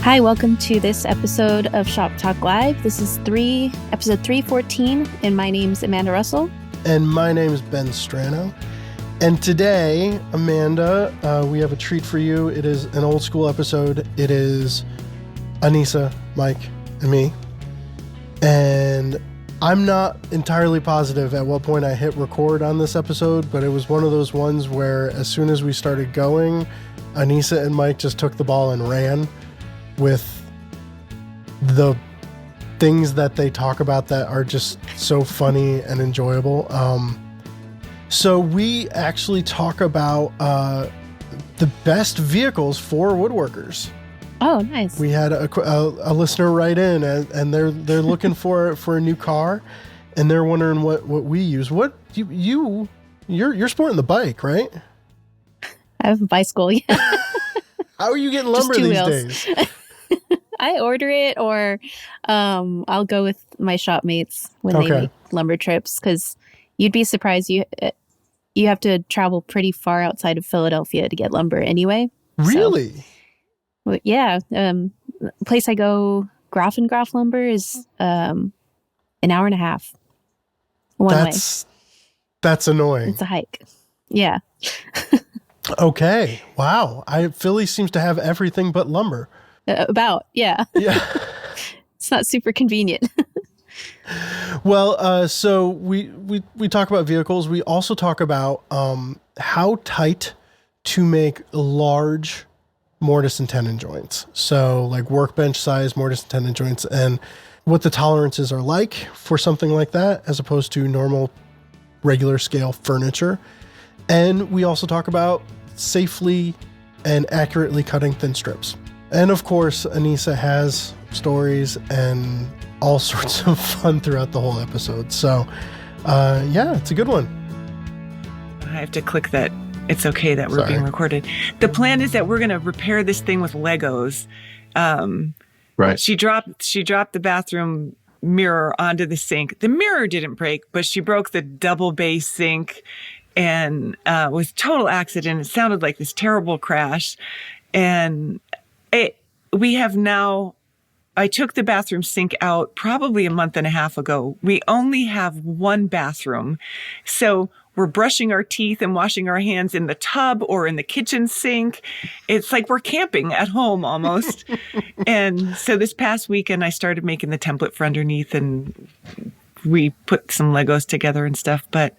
Hi, welcome to this episode of Shop Talk Live. This is episode 314, and my name's Amanda Russell. And my name is Ben Strano. And today, Amanda, we have a treat for you. It is an old school episode. It is Anissa, Mike, and me. And I'm not entirely positive at what point I hit record on this episode, but it was one of those ones where as soon as we started going, Anissa and Mike just took the ball and ran with the things that they talk about that are just so funny and enjoyable. So we actually talk about the best vehicles for woodworkers. Oh, nice. We had a listener write in, and they're looking for a new car, and they're wondering what we use. What you're sporting the bike, right? I have a bicycle. Yeah. How are you getting lumber these days? I order it, or I'll go with my shop mates when they make lumber trips, because you'd be surprised. You have to travel pretty far outside of Philadelphia to get lumber anyway. Really? So, yeah. The place I go, Graf and Graf Lumber, is an hour and a half one way. That's annoying. It's a hike. Yeah. Okay. Wow. Philly seems to have everything but lumber. Yeah. It's not super convenient. Well, so we talk about vehicles. We also talk about how tight to make large mortise and tenon joints. So like workbench size mortise and tenon joints, and what the tolerances are like for something like that as opposed to normal regular scale furniture. And we also talk about safely and accurately cutting thin strips. And of course, Anissa has stories and all sorts of fun throughout the whole episode. So, yeah, it's a good one. I have to click that. It's okay that we're being recorded. The plan is that we're going to repair this thing with Legos. Right. She dropped the bathroom mirror onto the sink. The mirror didn't break, but she broke the double base sink, and was total accident. It sounded like this terrible crash. And I took the bathroom sink out probably a month and a half ago. We only have one bathroom. So we're brushing our teeth and washing our hands in the tub or in the kitchen sink. It's like we're camping at home almost. And so this past weekend, I started making the template for underneath, and we put some Legos together and stuff. But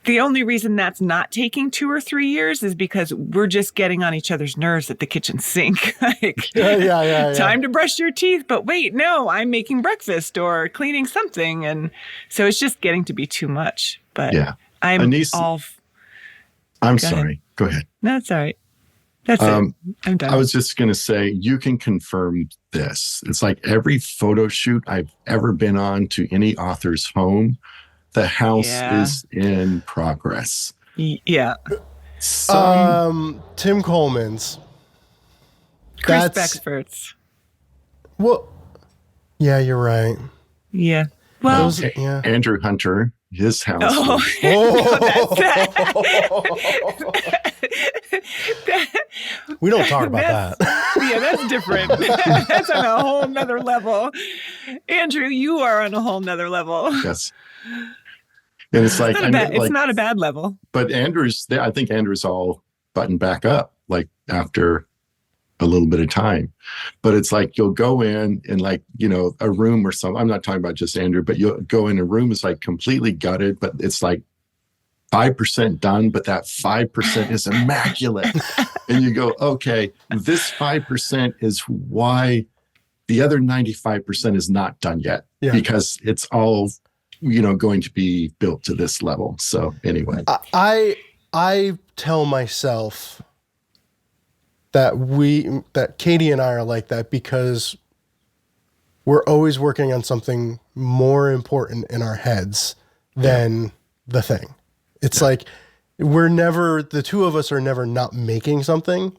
the only reason that's not taking 2 or 3 years is because we're just getting on each other's nerves at the kitchen sink. Yeah. Time to brush your teeth, but wait, no, I'm making breakfast or cleaning something. And so it's just getting to be too much. But yeah. Anissa, I'm sorry. Go ahead. No, it's all right. That's it. I'm done. I was just going to say, you can confirm this. It's like every photo shoot I've ever been on to any author's home, the house is in progress. Yeah. Tim Coleman's. Chris Becksford's. Well, yeah, you're right. Yeah. Well, Andrew Hunter, his house. We don't talk about that. Yeah, that's different. That's on a whole nother level. Andrew, you are on a whole nother level. Yes. And it's like, it's not a bad level. But I think Andrew's all buttoned back up, like after a little bit of time. But it's like, you'll go in like, a room or something. I'm not talking about just Andrew, but you'll go in a room, it's like completely gutted, but it's like 5% done, but that 5% is immaculate. And you go, okay, this 5% is why the other 95% is not done yet, because it's all going to be built to this level. So anyway, I tell myself that Katie and I are like that because we're always working on something more important in our heads than the thing. It's like the two of us are never not making something.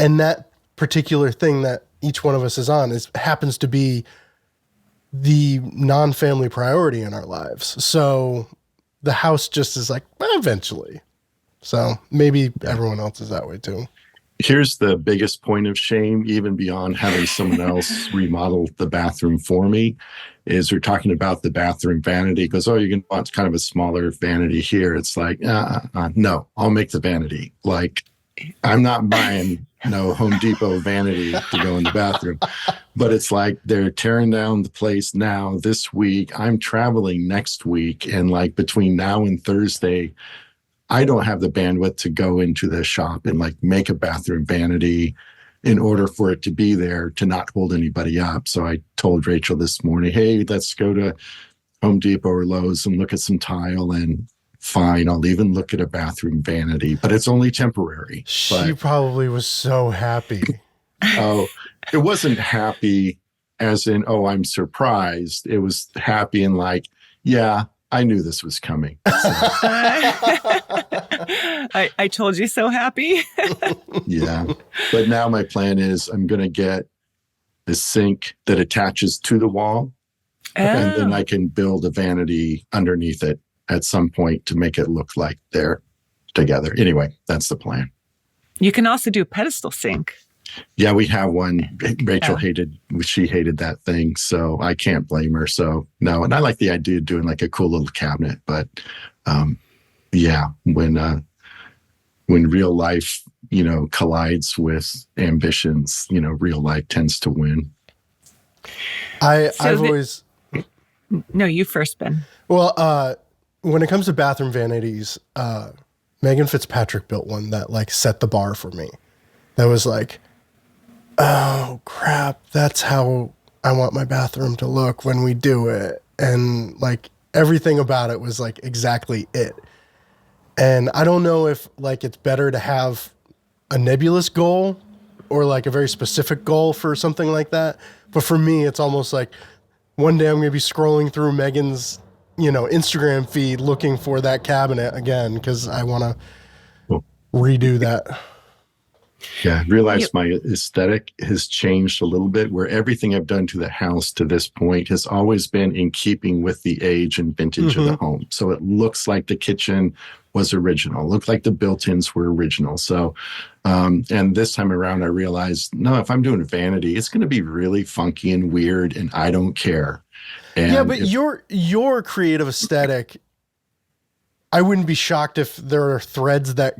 And that particular thing that each one of us is on happens to be the non-family priority in our lives. So the house just is like, eventually. So maybe everyone else is that way too. Here's the biggest point of shame, even beyond having someone else remodel the bathroom for me, is we're talking about the bathroom vanity. He goes, oh, you're going to want kind of a smaller vanity here. It's like, no, I'll make the vanity. Like, I'm not buying no Home Depot vanity to go in the bathroom. But it's like they're tearing down the place now this week. I'm traveling next week. And like between now and Thursday, I don't have the bandwidth to go into the shop and like make a bathroom vanity in order for it to be there to not hold anybody up. So I told Rachel this morning, hey, let's go to Home Depot or Lowe's and look at some tile, and fine, I'll even look at a bathroom vanity, but it's only temporary. She probably was so happy. Oh, it wasn't happy as in, oh, I'm surprised. It was happy and like, yeah, I knew this was coming. So. I told you so happy. Yeah. But now my plan is I'm going to get the sink that attaches to the wall. Oh. And then I can build a vanity underneath it at some point to make it look like they're together. Anyway, that's the plan. You can also do a pedestal sink. Yeah, we have one. Rachel hated that thing, so I can't blame her. So no, and I like the idea of doing like a cool little cabinet, but yeah, when real life, collides with ambitions, real life tends to win. No, you first, Ben. Well, when it comes to bathroom vanities, Megan Fitzpatrick built one that like set the bar for me. That was like, oh crap, that's how I want my bathroom to look when we do it. And like everything about it was like exactly it. And I don't know if like it's better to have a nebulous goal or like a very specific goal for something like that. But for me, it's almost like one day I'm going to be scrolling through Megan's, Instagram feed looking for that cabinet again because I want to redo that. Yeah, I realized my aesthetic has changed a little bit, where everything I've done to the house to this point has always been in keeping with the age and vintage of the home. So it looks like the kitchen was original, looked like the built-ins were original. So, and this time around, I realized, no, if I'm doing a vanity, it's going to be really funky and weird, and I don't care. And yeah, but your creative aesthetic, I wouldn't be shocked if there are threads that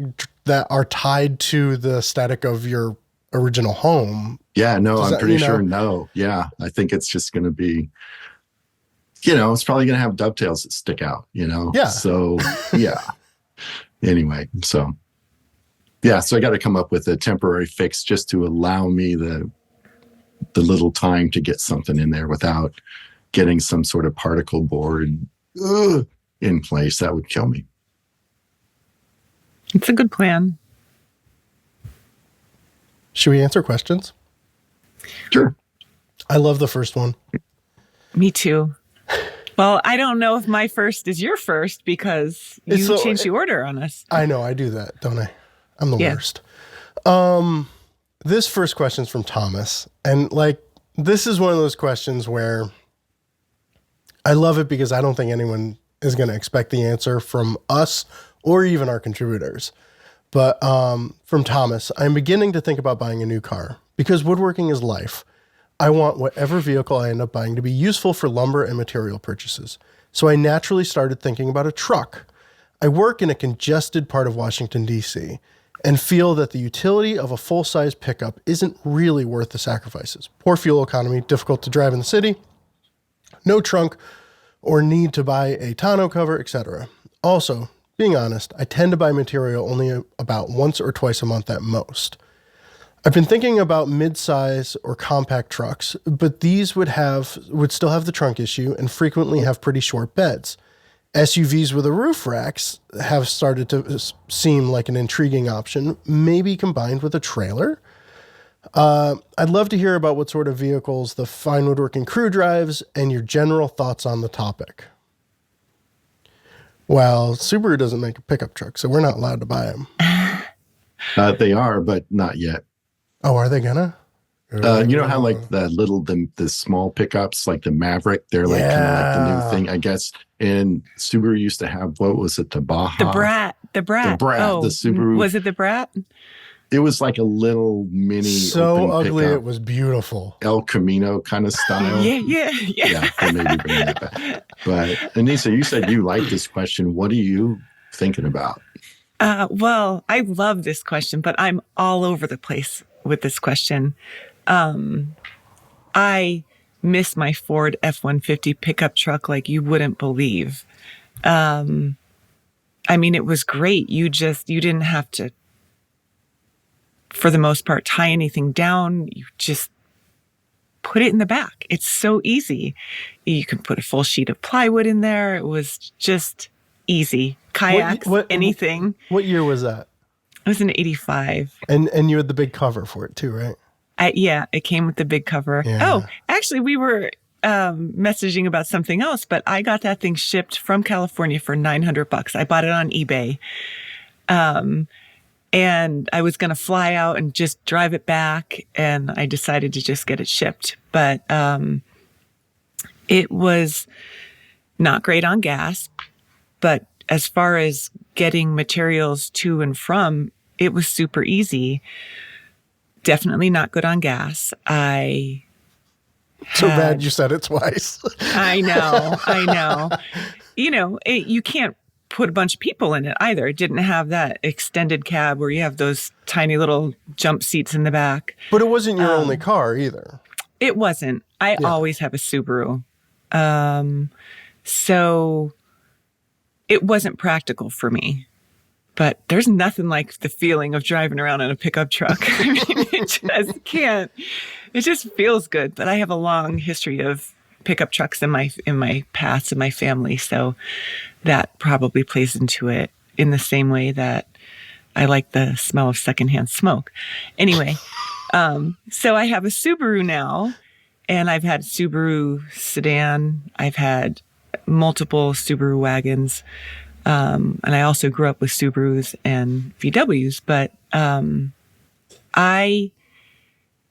are tied to the aesthetic of your original home. Yeah, no, I'm pretty sure no. Yeah, I think it's just going to be, it's probably going to have dovetails that stick out, Yeah. So, yeah. Anyway, so, yeah, so I got to come up with a temporary fix just to allow me the little time to get something in there without getting some sort of particle board in place. That would kill me. It's a good plan. Should we answer questions? Sure. I love the first one. Me too. Well, I don't know if my first is your first because you changed the order on us. I know, I do that, don't I? I'm the worst. This first question is from Thomas. And like, this is one of those questions where I love it because I don't think anyone is going to expect the answer from us or even our contributors. But from Thomas, I'm beginning to think about buying a new car because woodworking is life. I want whatever vehicle I end up buying to be useful for lumber and material purchases. So I naturally started thinking about a truck. I work in a congested part of Washington, D.C., and feel that the utility of a full-size pickup isn't really worth the sacrifices. Poor fuel economy, difficult to drive in the city, no trunk, or need to buy a tonneau cover, etc. Also, being honest, I tend to buy material only about once or twice a month at most. I've been thinking about mid-size or compact trucks, but these would still have the trunk issue and frequently have pretty short beds. SUVs with a roof racks have started to seem like an intriguing option, maybe combined with a trailer. I'd love to hear about what sort of vehicles the fine woodworking crew drives and your general thoughts on the topic. Well, Subaru doesn't make a pickup truck, so we're not allowed to buy them. They are, but not yet. Oh, are they gonna? You know how like the small pickups, like the Maverick, they're like kind of like the new thing, I guess. And Subaru used to have, what was it, the Baja? The Brat. The Brat, Oh, the Subaru. Was it the Brat? It was like a little mini. So ugly, pickup, it was beautiful. El Camino kind of style. Yeah. Maybe bring that back. But Anissa, you said you like this question. What are you thinking about? Well, I love this question, but I'm all over the place with this question. I miss my Ford F-150 pickup truck like you wouldn't believe. I mean, it was great. You didn't have to, for the most part, tie anything down. You just put it in the back. It's so easy. You can put a full sheet of plywood in there. It was just easy. Kayaks, anything. What year was that? It was an 85. And you had the big cover for it too, right? Yeah, it came with the big cover. Yeah. Oh, actually, we were messaging about something else, but I got that thing shipped from California for $900. I bought it on eBay. And I was going to fly out and just drive it back, and I decided to just get it shipped. But it was not great on gas, but as far as getting materials to and from, it was super easy. Definitely not good on gas. So bad you said it twice. I know. You can't put a bunch of people in it either. It didn't have that extended cab where you have those tiny little jump seats in the back. But it wasn't your only car either. It wasn't. I always have a Subaru. So it wasn't practical for me. But there's nothing like the feeling of driving around in a pickup truck. I mean, it just feels good. But I have a long history of pickup trucks in my past and my family. So that probably plays into it in the same way that I like the smell of secondhand smoke. Anyway, so I have a Subaru now, and I've had Subaru sedan. I've had multiple Subaru wagons. And I also grew up with Subarus and VWs, but I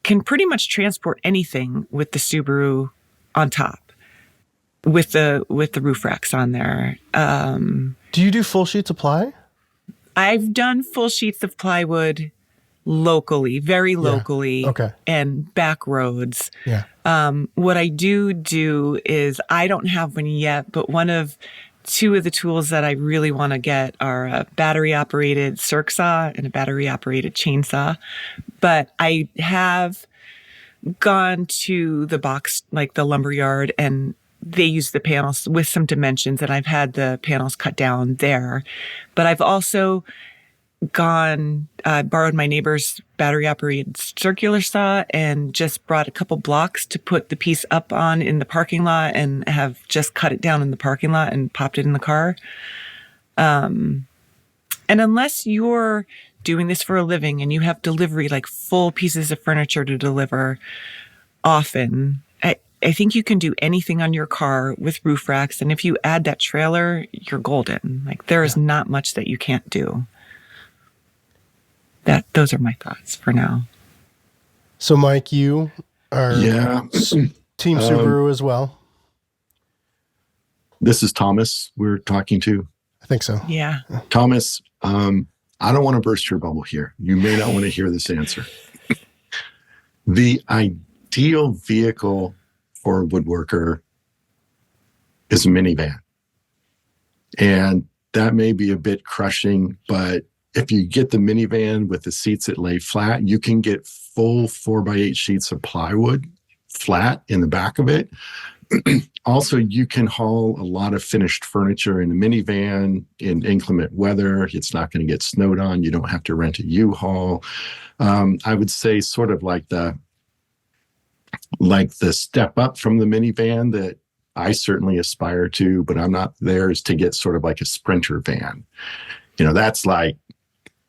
can pretty much transport anything with the Subaru on top, with the roof racks on there. Do you do full sheets of ply? I've done full sheets of plywood locally, very locally, and back roads. Yeah. What I do is, I don't have one yet, but two of the tools that I really want to get are a battery-operated circ saw and a battery-operated chainsaw. But I have gone to the box, like the lumber yard, and they use the panels with some dimensions, and I've had the panels cut down there. But I've also borrowed my neighbor's battery-operated circular saw and just brought a couple blocks to put the piece up on in the parking lot, and have just cut it down in the parking lot and popped it in the car. And unless you're doing this for a living and you have delivery, like full pieces of furniture to deliver often, I think you can do anything on your car with roof racks. And if you add that trailer, you're golden. Like, there is not much that you can't do. Those are my thoughts for now. So, Mike, you are Team Subaru as well. This is Thomas we're talking to. I think so. Yeah. Thomas, I don't want to burst your bubble here. You may not want to hear this answer. The ideal vehicle for a woodworker is a minivan. And that may be a bit crushing, but if you get the minivan with the seats that lay flat, you can get full 4x8 sheets of plywood flat in the back of it. Also, you can haul a lot of finished furniture in a minivan in inclement weather. It's not going to get snowed on. You don't have to rent a U-Haul. I would say sort of like the step up from the minivan that I certainly aspire to, but I'm not there, is to get sort of like a Sprinter van.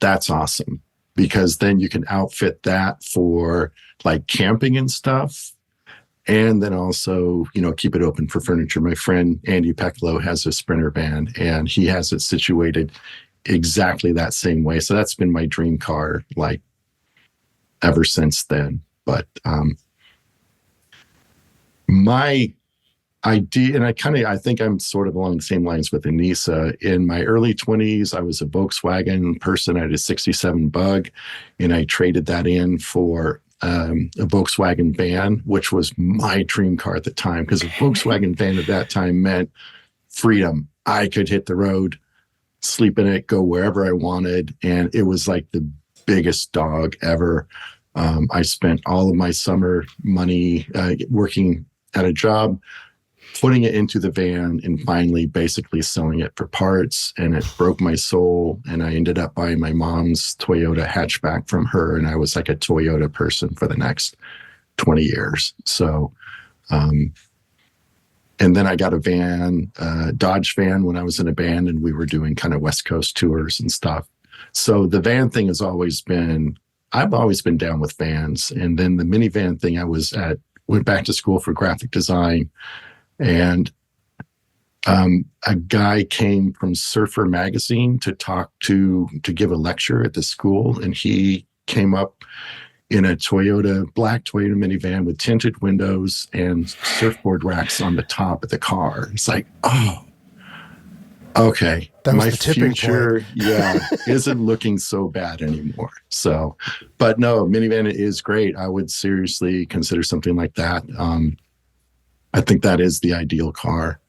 That's awesome, because then you can outfit that for like camping and stuff. And then also, keep it open for furniture. My friend Andy Pecklow has a Sprinter van, and he has it situated exactly that same way. So that's been my dream car, like, ever since then. But my I did, and I think I'm sort of along the same lines with Anissa. In my early 20s, I was a Volkswagen person. I had a 67 Bug, and I traded that in for a Volkswagen van, which was my dream car at the time, because a Volkswagen van at that time meant freedom. I could hit the road, sleep in it, go wherever I wanted, and it was like the biggest dog ever. I spent all of my summer money working at a job, putting it into the van, and finally basically selling it for parts. And it broke my soul. And I ended up buying my mom's Toyota hatchback from her. And I was like a Toyota person for the next 20 years. So, and then I got a van, Dodge van, when I was in a band, and we were doing kind of West Coast tours and stuff. So the van thing has always been, I've always been down with vans. And then the minivan thing, went back to school for graphic design. And a guy came from Surfer magazine to give a lecture at the school. And he came up in a black Toyota minivan with tinted windows and surfboard racks on the top of the car. It's like, oh, okay. That was my the tipping future, point. isn't looking so bad anymore. So, but no, minivan is great. I would seriously consider something like that. I think that is the ideal car.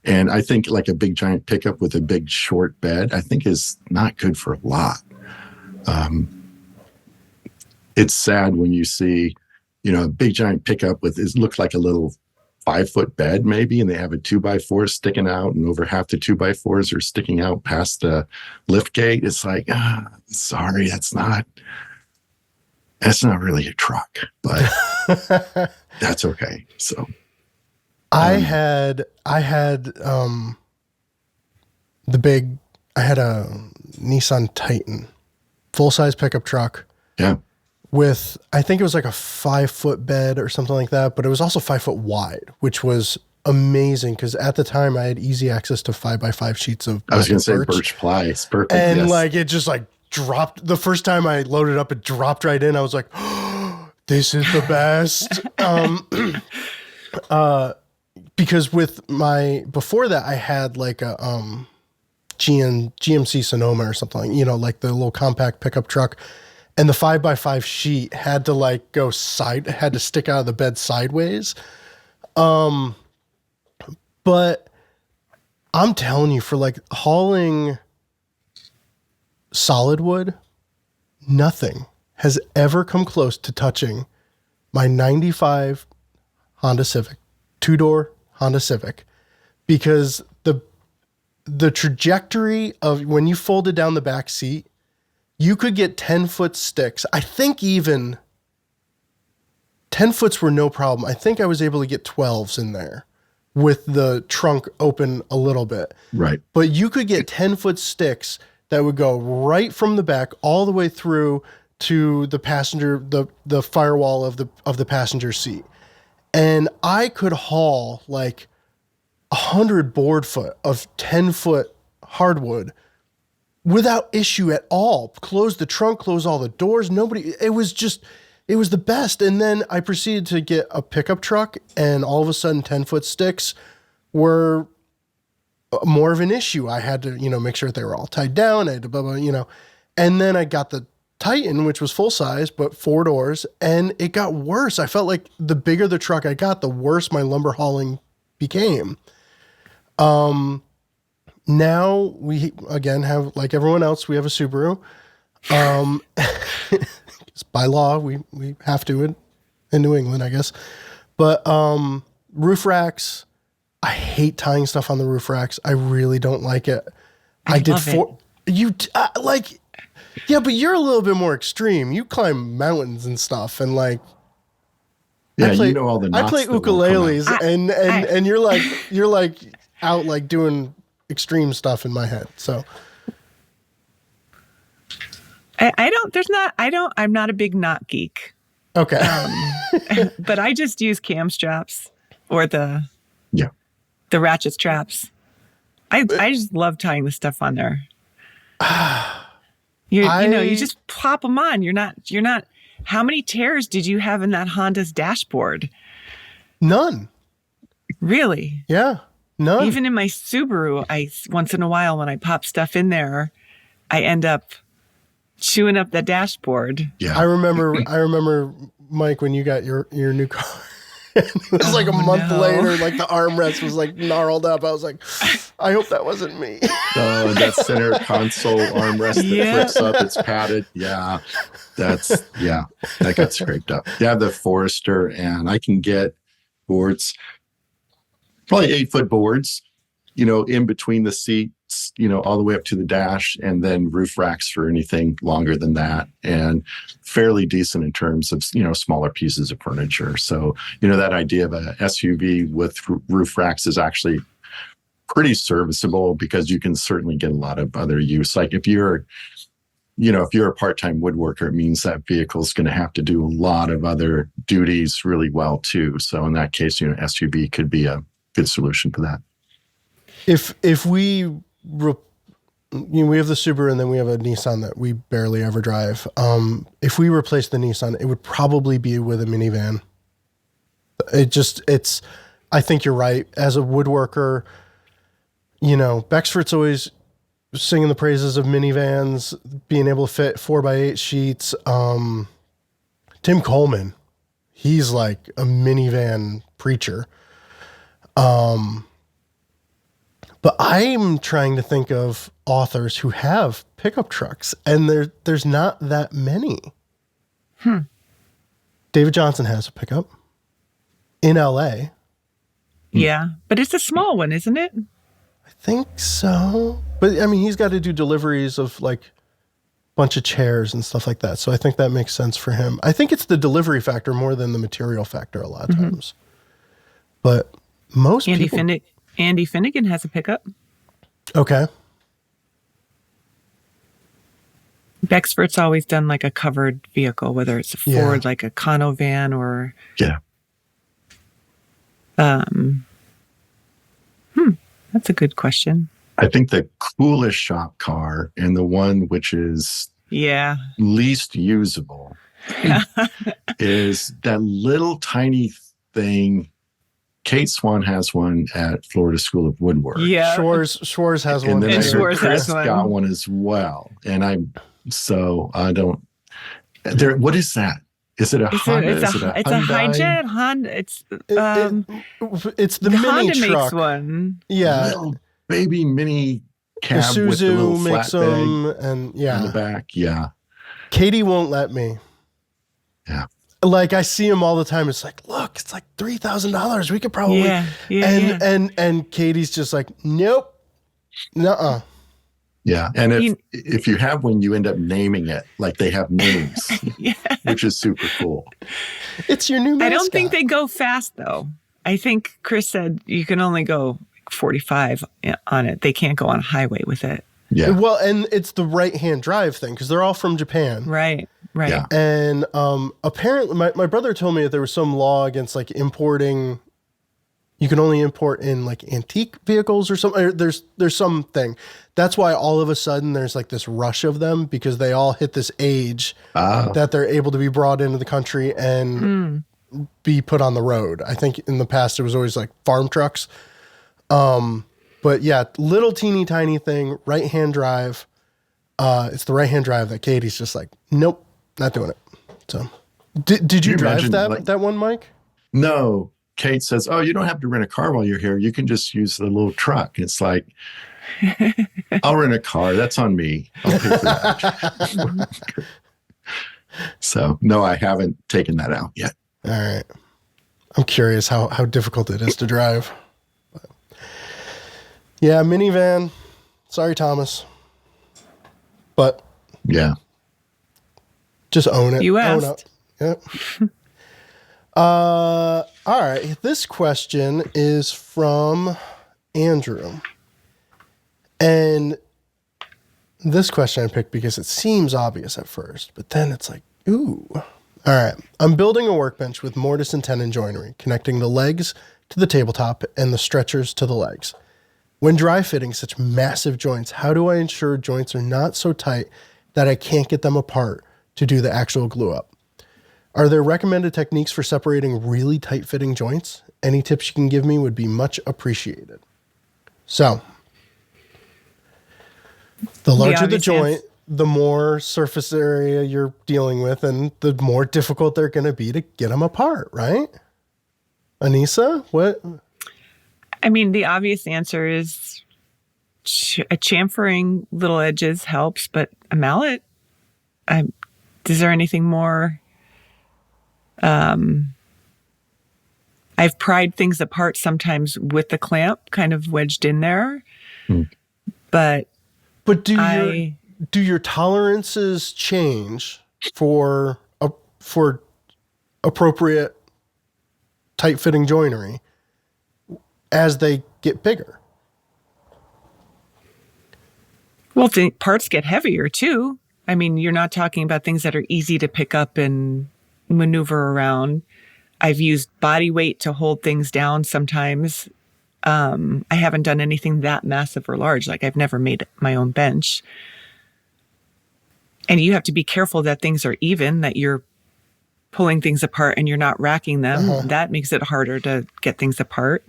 And I think like a big giant pickup with a big short bed, I think is not good for a lot. It's sad when you see, a big giant pickup looks like a little 5-foot bed maybe, and they have a 2x4 sticking out, and over half the 2x4s are sticking out past the lift gate. It's like, sorry, that's not really a truck, but that's okay. So I had a Nissan Titan, full-size pickup truck. Yeah. With, I think it was like a 5-foot bed or something like that, but it was also 5 foot wide, which was amazing because at the time I had easy access to 5x5 sheets of I was going to say birch ply. It's perfect. And like, it just like dropped. The first time I loaded up, it dropped right in. I was like, oh, this is the best. Because before that I had like a GMC Sonoma or something, like the little compact pickup truck. And the 5x5 sheet had to had to stick out of the bed sideways. But I'm telling you, for like hauling solid wood, nothing has ever come close to touching my 95 Honda Civic, 2-door Honda Civic, because the trajectory of when you folded down the back seat, you could get 10-foot sticks. I think even 10 foots were no problem. I think I was able to get 12s in there with the trunk open a little bit. Right. But you could get 10-foot sticks that would go right from the back all the way through to the passenger, the firewall of the passenger seat. And I could haul like 100 board foot of 10-foot hardwood without issue at all. Close the trunk, close all the doors. It was the best. And then I proceeded to get a pickup truck, and all of a sudden 10-foot sticks were more of an issue. I had to, make sure that they were all tied down. I had to blah, blah, And then I got the Titan, which was full size, but 4 doors, and it got worse. I felt like the bigger the truck I got, the worse my lumber hauling became. Now we again have, like everyone else, we have a Subaru. It's by law, we have to in New England, I guess. But roof racks, I hate tying stuff on the roof racks. I really don't like it. I did four. You yeah, but you're a little bit more extreme. You climb mountains and stuff, and like. Yeah, all the knots. I play ukuleles, and you're like out like doing extreme stuff in my head. So I'm not a big knot geek. Okay. But I just use cam straps or the ratchet straps. I just love tying the stuff on there. You just plop them on. You're not, how many tears did you have in that Honda's dashboard? None. Really? Yeah. None. Even in my Subaru, once in a while when I pop stuff in there, I end up chewing up the dashboard. Yeah. I remember, Mike, when you got your new car. It was like a month later, like the armrest was like gnarled up. I was like, I hope that wasn't me. Oh, that center console armrest that flips up, it's padded. Yeah. That got scraped up. Yeah, the Forester, and I can get boards, probably 8-foot boards, in between the seats, all the way up to the dash, and then roof racks for anything longer than that, and fairly decent in terms of, smaller pieces of furniture. So, that idea of a SUV with roof racks is actually pretty serviceable because you can certainly get a lot of other use. Like if you're a part-time woodworker, it means that vehicle is going to have to do a lot of other duties really well too. So in that case, SUV could be a good solution for that. If we we have the Subaru and then we have a Nissan that we barely ever drive. If we replace the Nissan, it would probably be with a minivan. I think you're right. As a woodworker, Bexford's always singing the praises of minivans, being able to fit 4x8 sheets. Tim Coleman, he's like a minivan preacher. But I'm trying to think of authors who have pickup trucks, and there's not that many. David Johnson has a pickup in LA. Yeah, but it's a small one, isn't it? I think so. But I mean, he's got to do deliveries of like a bunch of chairs and stuff like that. So I think that makes sense for him. I think it's the delivery factor more than the material factor a lot of times. But most people... Andy Finnegan has a pickup. Okay. Bexford's always done like a covered vehicle, whether it's a Ford, like a Cono van or... Yeah. That's a good question. I think the coolest shop car and the one which is least usable is that little tiny thing. Kate Swan has one at Florida School of Woodwork. Yeah. Schwarz has one. And then Schwarz Chris got one as well. And what is that? Is it a Honda? It's a Hi-Jet Honda. It's the mini Honda truck. Makes one. Yeah. Little baby mini cab Isuzu with the little makes flat them, bag and in the back. Yeah. Katie won't let me. Yeah. Like I see him all the time. It's like, look, it's like $3,000. We could probably. And Katie's just like, nope, nuh-uh. Yeah, and if you have one, you end up naming it like they have names, which is super cool. It's your new mascot. I don't think they go fast though. I think Chris said you can only go 45 on it. They can't go on a highway with it. Yeah. Well, and it's the right-hand drive thing because they're all from Japan. Right. Yeah. And apparently, my brother told me that there was some law against like importing. You can only import in like antique vehicles or something. Or there's something. That's why all of a sudden there's like this rush of them because they all hit this age that they're able to be brought into the country and be put on the road. I think in the past it was always like farm trucks. But yeah, little teeny tiny thing, right-hand drive. It's the right-hand drive that Katie's just like, nope, not doing it. So did you drive that one, Mike? No. Kate says, oh, you don't have to rent a car while you're here. You can just use the little truck. It's like, I'll rent a car. That's on me. I'll pay for that. So, no, I haven't taken that out yet. All right. I'm curious how difficult it is to drive. But yeah, minivan. Sorry, Thomas. But yeah, just own it. You asked. Own up. Yep. All right. This question is from Andrew. And this question I picked because it seems obvious at first, but then it's like, ooh. All right. I'm building a workbench with mortise and tenon joinery, connecting the legs to the tabletop and the stretchers to the legs. When dry fitting such massive joints, how do I ensure joints are not so tight that I can't get them apart to do the actual glue up? Are there recommended techniques for separating really tight-fitting joints? Any tips you can give me would be much appreciated. So, the larger the joint, the more surface area you're dealing with, and the more difficult they're going to be to get them apart, right? Anissa, what? I mean, the obvious answer is a chamfering little edges helps, but a mallet, is there anything more? I've pried things apart sometimes with the clamp kind of wedged in there, but do your tolerances change for appropriate tight fitting joinery as they get bigger? Well, parts get heavier too. I mean, you're not talking about things that are easy to pick up and maneuver around. I've used body weight to hold things down sometimes. I haven't done anything that massive or large. Like, I've never made my own bench. And you have to be careful that things are even, that you're pulling things apart and you're not racking them. That makes it harder to get things apart.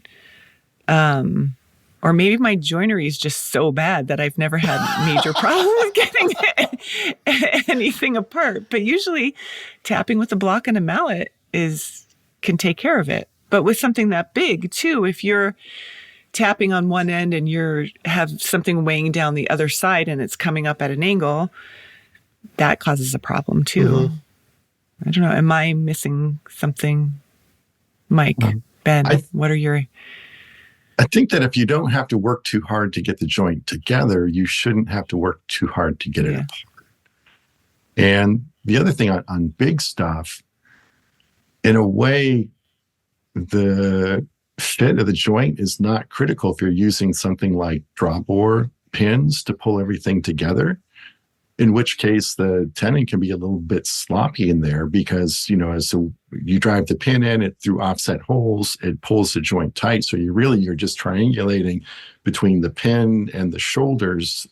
Or maybe my joinery is just so bad that I've never had major problems getting anything apart. But usually tapping with a block and a mallet can take care of it. But with something that big too, if you're tapping on one end and have something weighing down the other side and it's coming up at an angle, that causes a problem too. I don't know. Am I missing something? Mike, Ben, what are your... I think that if you don't have to work too hard to get the joint together, you shouldn't have to work too hard to get it apart. And the other thing on big stuff, in a way, the fit of the joint is not critical if you're using something like drawbore pins to pull everything together, in which case the tenon can be a little bit sloppy in there because, as you drive the pin in it through offset holes, it pulls the joint tight. So you're just triangulating between the pin and the shoulders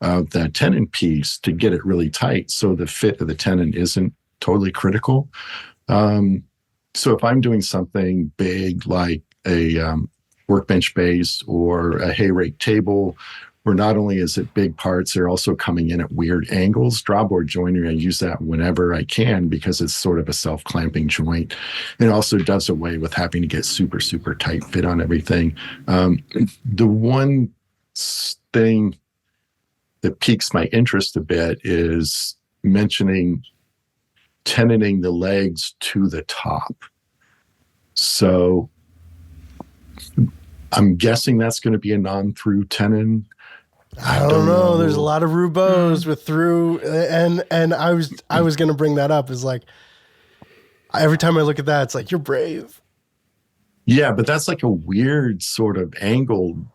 of that tenon piece to get it really tight. So the fit of the tenon isn't totally critical. So if I'm doing something big like a workbench base or a hay rake table, where not only is it big parts, they're also coming in at weird angles. Drawboard joinery, I use that whenever I can because it's sort of a self-clamping joint. It also does away with having to get super, super tight fit on everything. The one thing that piques my interest a bit is mentioning tenoning the legs to the top. So I'm guessing that's going to be a non-through tenon. I don't know. There's a lot of rubots with through, and I was going to bring that up. Is like every time I look at that, it's like, you're brave. Yeah, but that's like a weird sort of angled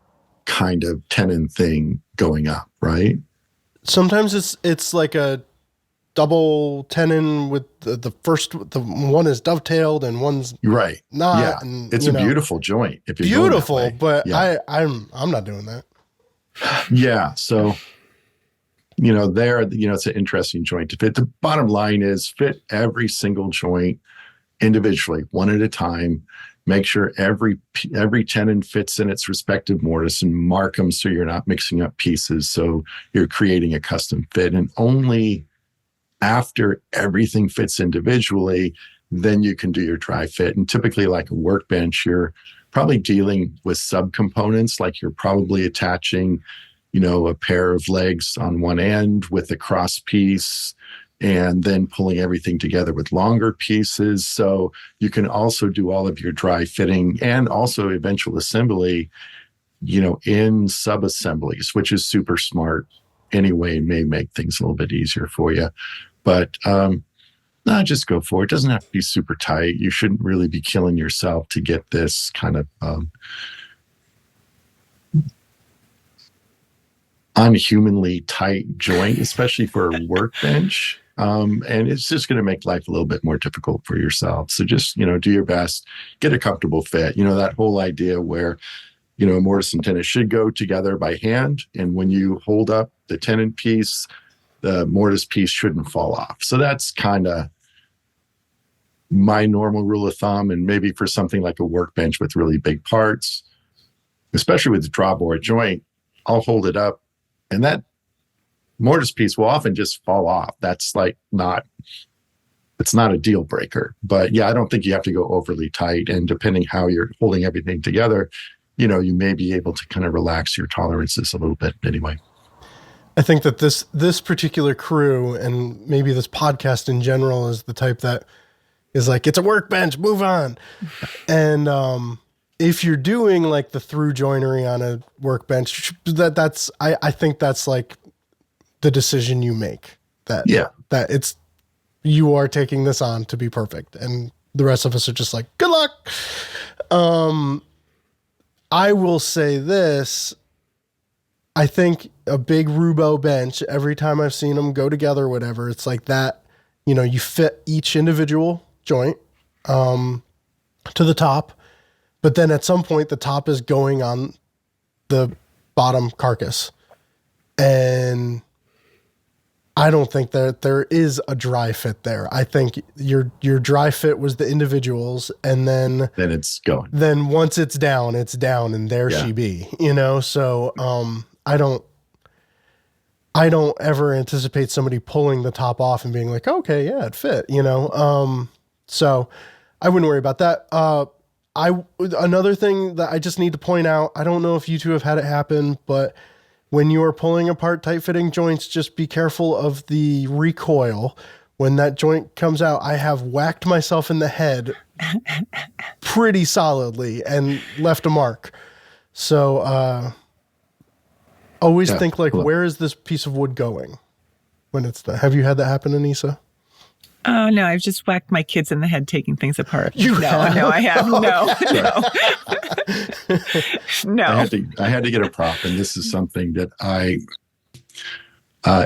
kind of tenon thing going up, right? Sometimes it's like a double tenon with the one is dovetailed and one's not. Yeah, and, it's a beautiful joint. If you're beautiful, but yeah. I'm not doing that. Yeah, so it's an interesting joint to fit. The bottom line is fit every single joint individually, one at a time. Make sure every tenon fits in its respective mortise and mark them so you're not mixing up pieces. So you're creating a custom fit, and only after everything fits individually, then you can do your dry fit. And typically, like a workbench, you're probably dealing with subcomponents, like you're probably attaching, a pair of legs on one end with a cross piece and then pulling everything together with longer pieces. So you can also do all of your dry fitting and also eventual assembly, in sub-assemblies, which is super smart anyway, may make things a little bit easier for you. But just go for it. It doesn't have to be super tight. You shouldn't really be killing yourself to get this kind of unhumanly tight joint, especially for a workbench. And it's just going to make life a little bit more difficult for yourself. So just, do your best, get a comfortable fit. That whole idea where, mortise and tenon should go together by hand. And when you hold up the tenon piece, the mortise piece shouldn't fall off. So that's kind of my normal rule of thumb, and maybe for something like a workbench with really big parts, especially with the drawboard joint, I'll hold it up and that mortise piece will often just fall off. That's like it's not a deal breaker. But yeah, I don't think you have to go overly tight. And depending how you're holding everything together, you know, you may be able to kind of relax your tolerances a little bit anyway. I think that this particular crew, and maybe this podcast in general, is the type that is like, it's a workbench, move on. And if you're doing like the through joinery on a workbench, I think that's like the decision you make. That you are taking this on to be perfect, and the rest of us are just like, good luck. I will say this. I think a big Rubo bench, every time I've seen them go together or whatever, it's like that, you know, you fit each individual joint to the top, but then at some point the top is going on the bottom carcass. And I don't think that there is a dry fit there. I think your dry fit was the individuals, and then it's going. Then once it's down, and there she be, you know? So, I don't ever anticipate somebody pulling the top off and being like, okay, yeah, it fit, you know? So I wouldn't worry about that. Another thing that I just need to point out, I don't know if you two have had it happen, but when you are pulling apart tight fitting joints, just be careful of the recoil. When that joint comes out, I have whacked myself in the head pretty solidly and left a mark. So, always think like, where is this piece of wood going when it's done? Have you had that happen, Anissa? Oh, no, I've just whacked my kids in the head taking things apart. No, I have. No. I had to get a prop, and this is something that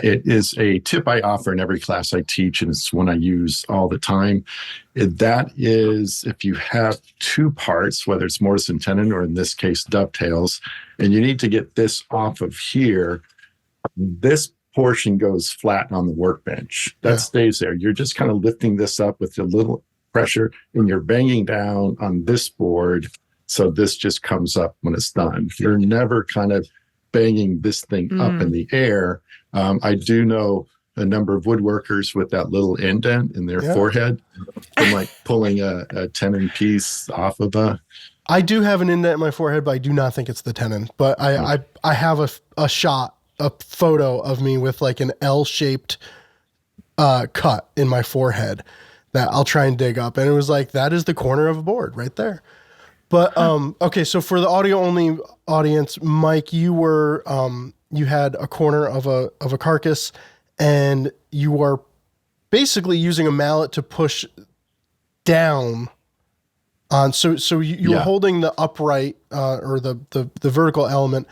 it is a tip I offer in every class I teach, and it's one I use all the time. That is, if you have two parts, whether it's mortise and tenon, or in this case, dovetails, and you need to get this off of here, this portion goes flat on the workbench. That stays there. You're just kind of lifting this up with a little pressure, and you're banging down on this board, so this just comes up when it's done. You're never kind of banging this thing up in the air. I do know a number of woodworkers with that little indent in their forehead from like pulling a tenon piece off of a... I do have an indent in my forehead, but I do not think it's the tenon. But I have a photo of me with like an L-shaped cut in my forehead that I'll try and dig up. And it was like, that is the corner of a board right there. But, okay. So for the audio only audience, Mike, you were, you had a corner of a carcass, and you are basically using a mallet to push down on. So you were holding the upright, or the vertical element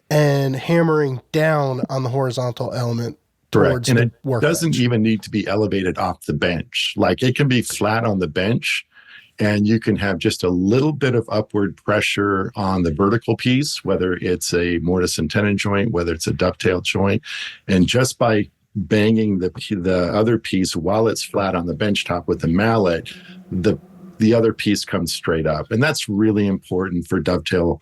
and hammering down on the horizontal element towards and the it workbench. Doesn't even need to be elevated off the bench. Like, it can be flat on the bench, and you can have just a little bit of upward pressure on the vertical piece, whether it's a mortise and tenon joint, whether it's a dovetail joint. And just by banging the other piece while it's flat on the bench top with the mallet, the other piece comes straight up. And that's really important for dovetail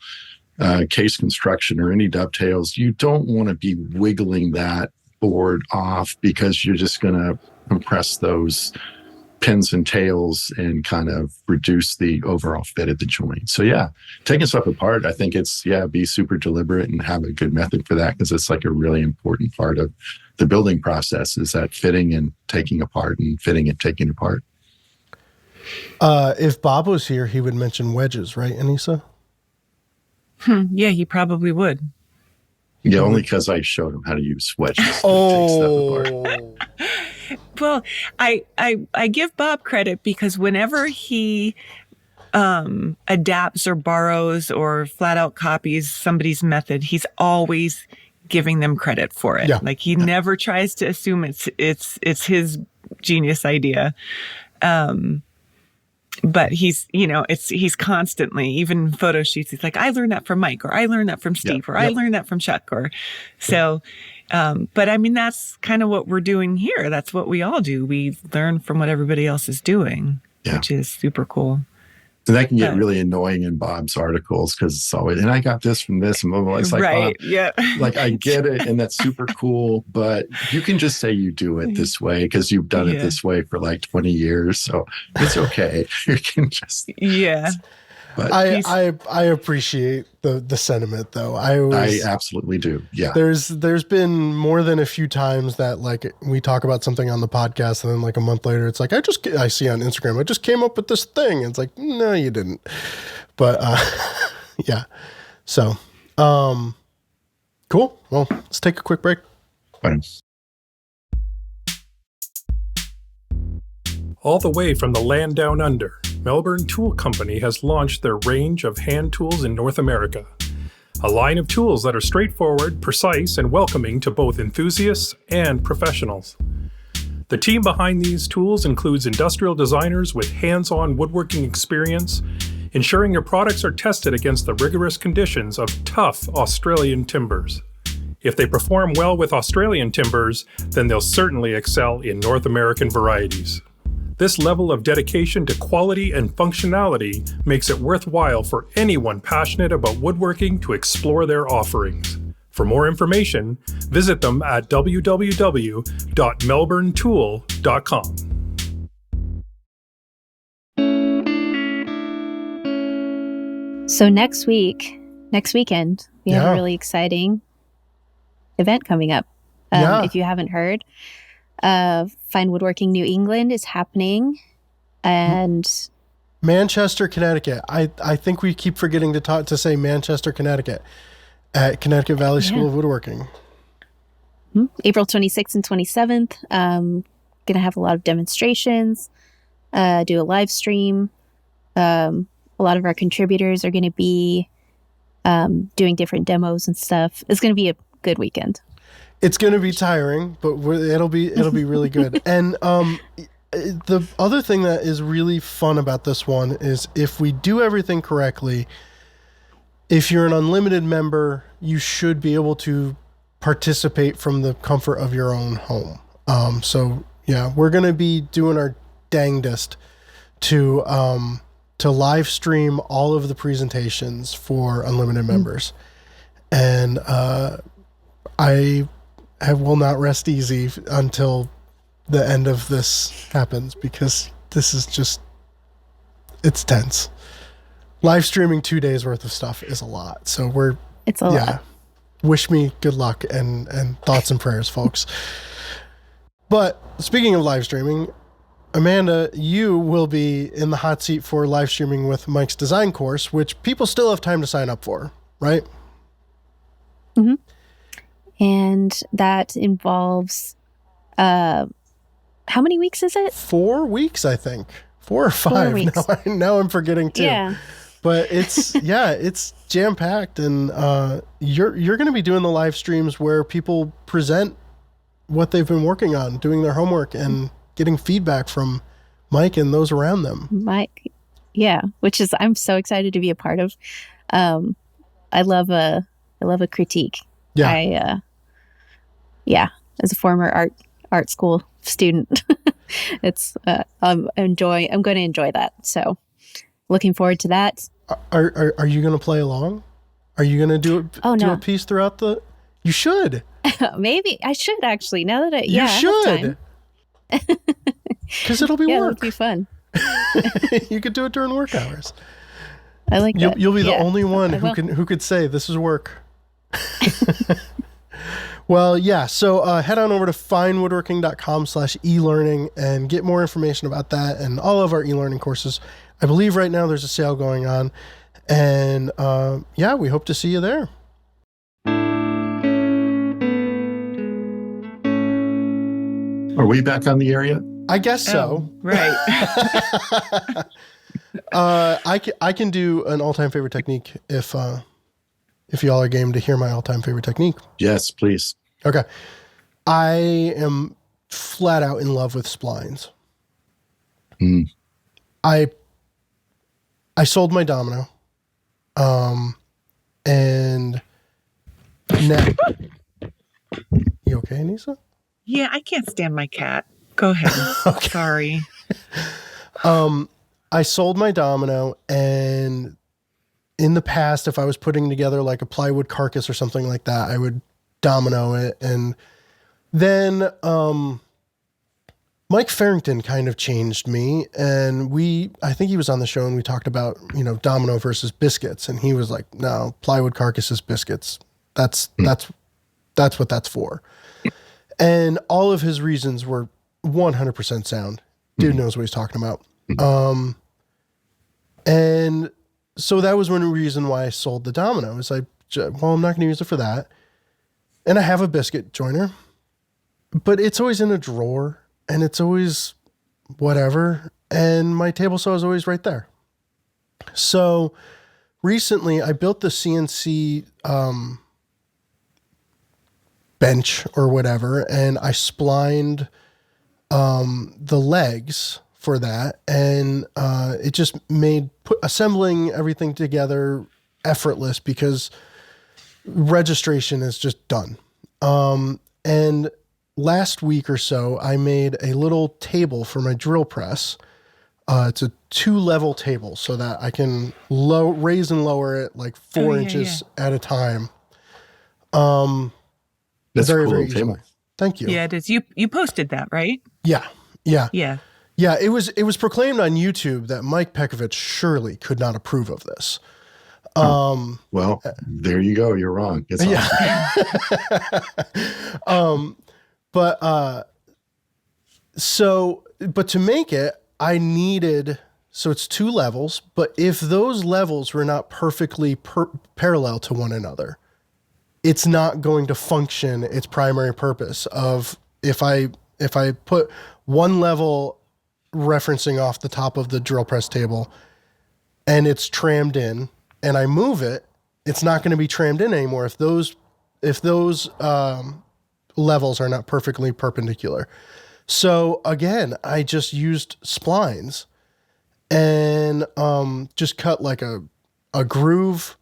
case construction or any dovetails. You don't want to be wiggling that board off, because you're just going to compress those pins and tails and kind of reduce the overall fit of the joint. So yeah, taking stuff apart, I think it's, be super deliberate and have a good method for that, because it's like a really important part of the building process, is that fitting and taking apart, and fitting and taking apart. If Bob was here, he would mention wedges, right, Anissa? Yeah, he probably would. Yeah, only because I showed him how to use wedges to take stuff apart. Well, I give Bob credit, because whenever he adapts or borrows or flat out copies somebody's method, he's always giving them credit for it. Yeah. Like, he never tries to assume it's his genius idea. But he's constantly, even photo shoots, he's like, I learned that from Mike, or I learned that from Steve, or I learned that from Chuck, or so. But I mean, that's kind of what we're doing here. That's what we all do. We learn from what everybody else is doing. which is super cool. And that can get really annoying in Bob's articles because it's always, and I got this from this and blah, blah, blah. It's like, right, Bob, like I get it and that's super cool, but you can just say you do it this way because you've done it this way for like 20 years. So it's okay. You can just. Yeah. But I appreciate the sentiment though. I absolutely do. Yeah. There's been more than a few times that like we talk about something on the podcast and then like a month later it's like I see on Instagram I just came up with this thing. And it's like no you didn't. But yeah. So cool. Well, let's take a quick break. Fine. All the way from the land down under, Melbourne Tool Company has launched their range of hand tools in North America. A line of tools that are straightforward, precise, and welcoming to both enthusiasts and professionals. The team behind these tools includes industrial designers with hands-on woodworking experience, ensuring their products are tested against the rigorous conditions of tough Australian timbers. If they perform well with Australian timbers, then they'll certainly excel in North American varieties. This level of dedication to quality and functionality makes it worthwhile for anyone passionate about woodworking to explore their offerings. For more information, visit them at www.melbournetool.com. So next weekend, we have a really exciting event coming up. If you haven't heard, Fine Woodworking New England is happening, and Manchester, Connecticut. I think we keep forgetting to say Manchester, Connecticut, at Connecticut Valley School of Woodworking. April 26th and 27th. Gonna have a lot of demonstrations, do a live stream. A lot of our contributors are going to be doing different demos and stuff. It's going to be a good weekend. It's going to be tiring, but it'll be really good. And the other thing that is really fun about this one is if we do everything correctly, if you're an unlimited member, you should be able to participate from the comfort of your own home. So yeah, we're going to be doing our dangdest to live stream all of the presentations for unlimited members. And I will not rest easy until the end of this happens, because this is just, it's tense. Live streaming 2 days worth of stuff is a lot. So it's a lot. Wish me good luck and thoughts and prayers, folks. But speaking of live streaming, Amanda, you will be in the hot seat for live streaming with Mike's design course, which people still have time to sign up for, right? Mm-hmm. And that involves, how many weeks is it? 4 weeks, I think. 4 or 5. 4 weeks. Now I'm forgetting too. Yeah. But it's, it's jam-packed, and you're going to be doing the live streams where people present what they've been working on, doing their homework, and getting feedback from Mike and those around them. Mike, which is, I'm so excited to be a part of. I love a critique. Yeah. As a former art school student, it's I'm going to enjoy that. So looking forward to that. Are you going to play along? Are you going to do a piece throughout you should. Maybe I should actually, now that you should. Because it'll be work. It'll be fun. You could do it during work hours. I like that. You'll be the only one who could say this is work. Well, yeah. So head on over to finewoodworking.com/elearning and get more information about that and all of our e-learning courses. I believe right now there's a sale going on, and we hope to see you there. Are we back on the area? I guess so. Right. I can do an all-time favorite technique if y'all are game to hear my all-time favorite technique. Yes, please. Okay. I am flat out in love with splines. I sold my domino. And now, you okay, Anissa? Yeah, I can't stand my cat. Go ahead. Okay. Sorry. I sold my domino, and in the past, if I was putting together like a plywood carcass or something like that, I would domino it. And then Mike Farrington kind of changed me, and I think he was on the show and we talked about, domino versus biscuits. And he was like, no, plywood carcass is biscuits. That's what that's for. And all of his reasons were 100% sound. Dude knows what he's talking about. And so that was one reason why I sold the domino. Is I'm not going to use it for that. And I have a biscuit joiner, but it's always in a drawer and it's always whatever. And my table saw is always right there. So recently I built the CNC bench or whatever, and I splined the legs for that, and it just made assembling everything together effortless because registration is just done. And last week or so, I made a little table for my drill press. It's a 2-level table so that I can raise and lower it like 4 inches at a time. That's very, a cool very table. easily. Thank you. Yeah, it is. You posted that, right? Yeah. Yeah. Yeah, it was proclaimed on YouTube that Mike Pekovich surely could not approve of this. Well, there you go. You're wrong. It's awesome. But to make it, I needed, so it's 2 levels, but if those levels were not perfectly parallel to one another, it's not going to function its primary purpose of if I put one level referencing off the top of the drill press table and it's trammed in and I move it, it's not going to be trammed in anymore if those levels are not perfectly perpendicular. So again, I just used splines and just cut like a groove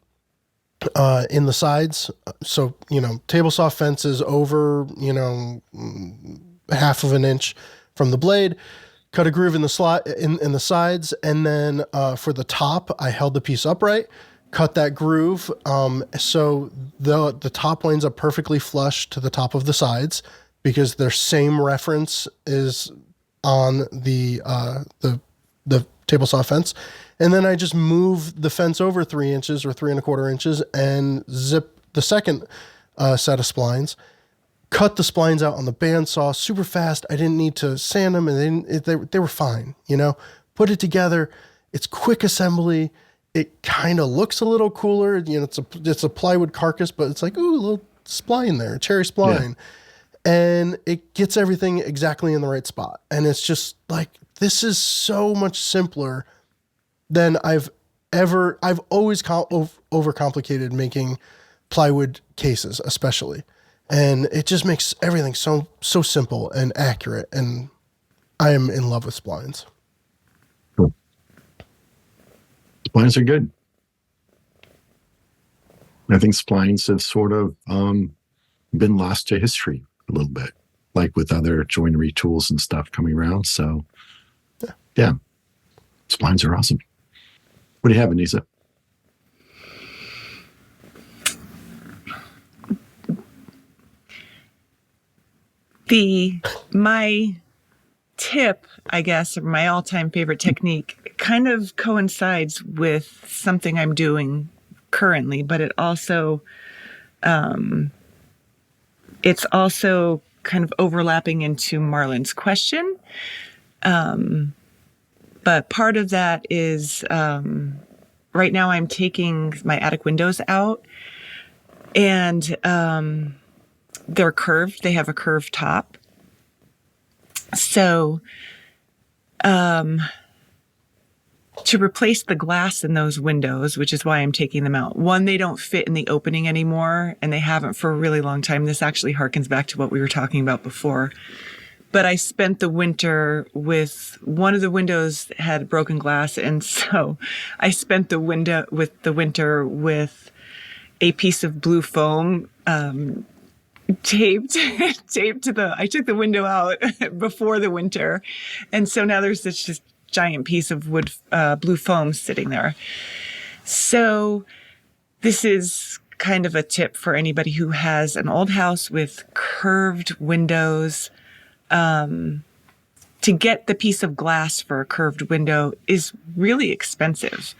in the sides. So, table saw fences over, half of an inch from the blade, cut a groove in the slot in the sides. And then for the top, I held the piece upright, cut that groove. So the top winds up perfectly flush to the top of the sides because their same reference is on the table saw fence. And then I just move the fence over 3 inches or 3 1/4 inches and zip the second set of splines, cut the splines out on the bandsaw super fast. I didn't need to sand them, and they were fine, put it together. It's quick assembly. It kind of looks a little cooler. It's a plywood carcass, but it's like, ooh, a little spline there, cherry spline. Yeah. And it gets everything exactly in the right spot. And it's just like, this is so much simpler than I've always overcomplicated making plywood cases, especially. And it just makes everything so simple and accurate. And I am in love with splines. Cool. Splines are good. I think splines have sort of been lost to history a little bit, like with other joinery tools and stuff coming around. So, yeah, splines are awesome. What do you have, Anissa? My tip, I guess, or my all-time favorite technique kind of coincides with something I'm doing currently, but it's also kind of overlapping into Marlon's question. But part of that is right now I'm taking my attic windows out, and they're curved. They have a curved top. So to replace the glass in those windows, which is why I'm taking them out. One, they don't fit in the opening anymore, and they haven't for a really long time. This actually harkens back to what we were talking about before. But I spent the winter with one of the windows had broken glass, and so I spent the winter with a piece of blue foam taped to I took the window out before the winter, and so now there's this just giant piece of wood, blue foam sitting there. So this is kind of a tip for anybody who has an old house with curved windows. To get the piece of glass for a curved window is really expensive.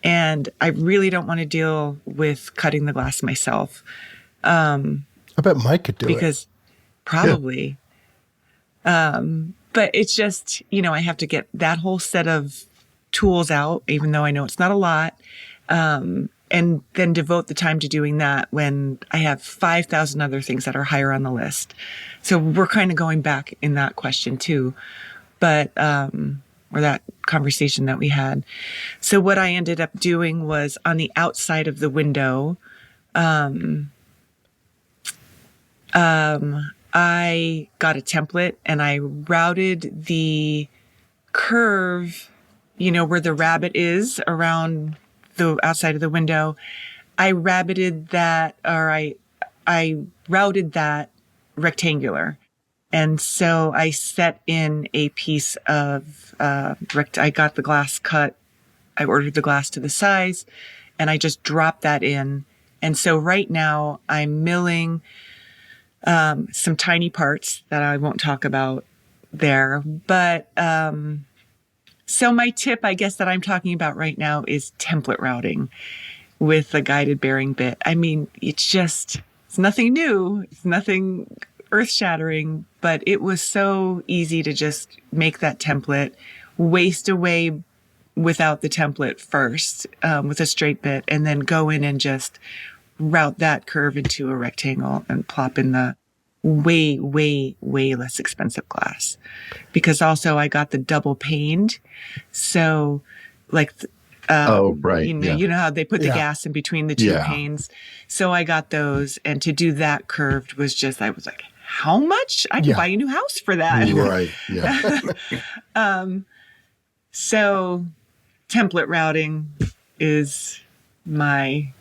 And I really don't want to deal with cutting the glass myself. I bet Mike could do it. Because probably. Yeah. But it's just, I have to get that whole set of tools out, even though I know it's not a lot. And then devote the time to doing that when I have 5,000 other things that are higher on the list. So we're kind of going back in that question too. But, or that conversation that we had. So what I ended up doing was on the outside of the window, I got a template and I routed the curve, where the rabbet is around the outside of the window. I rabbited that, or I routed that rectangular. And so I set in a piece of, I got the glass cut. I ordered the glass to the size and I just dropped that in. And so right now I'm milling, some tiny parts that I won't talk about there. But, so my tip, I guess, that I'm talking about right now is template routing with a guided bearing bit. I mean, it's nothing new. It's nothing earth-shattering, but it was so easy to just make that template, waste away without the template first, with a straight bit, and then go in and just route that curve into a rectangle and plop in the way, way, way less expensive glass. Because also I got the double paned. So like, right. You know how they put the gas in between the two panes. So I got those. And to do that curved was I was like, how much? I can buy a new house for that. Right. Yeah. So template routing is my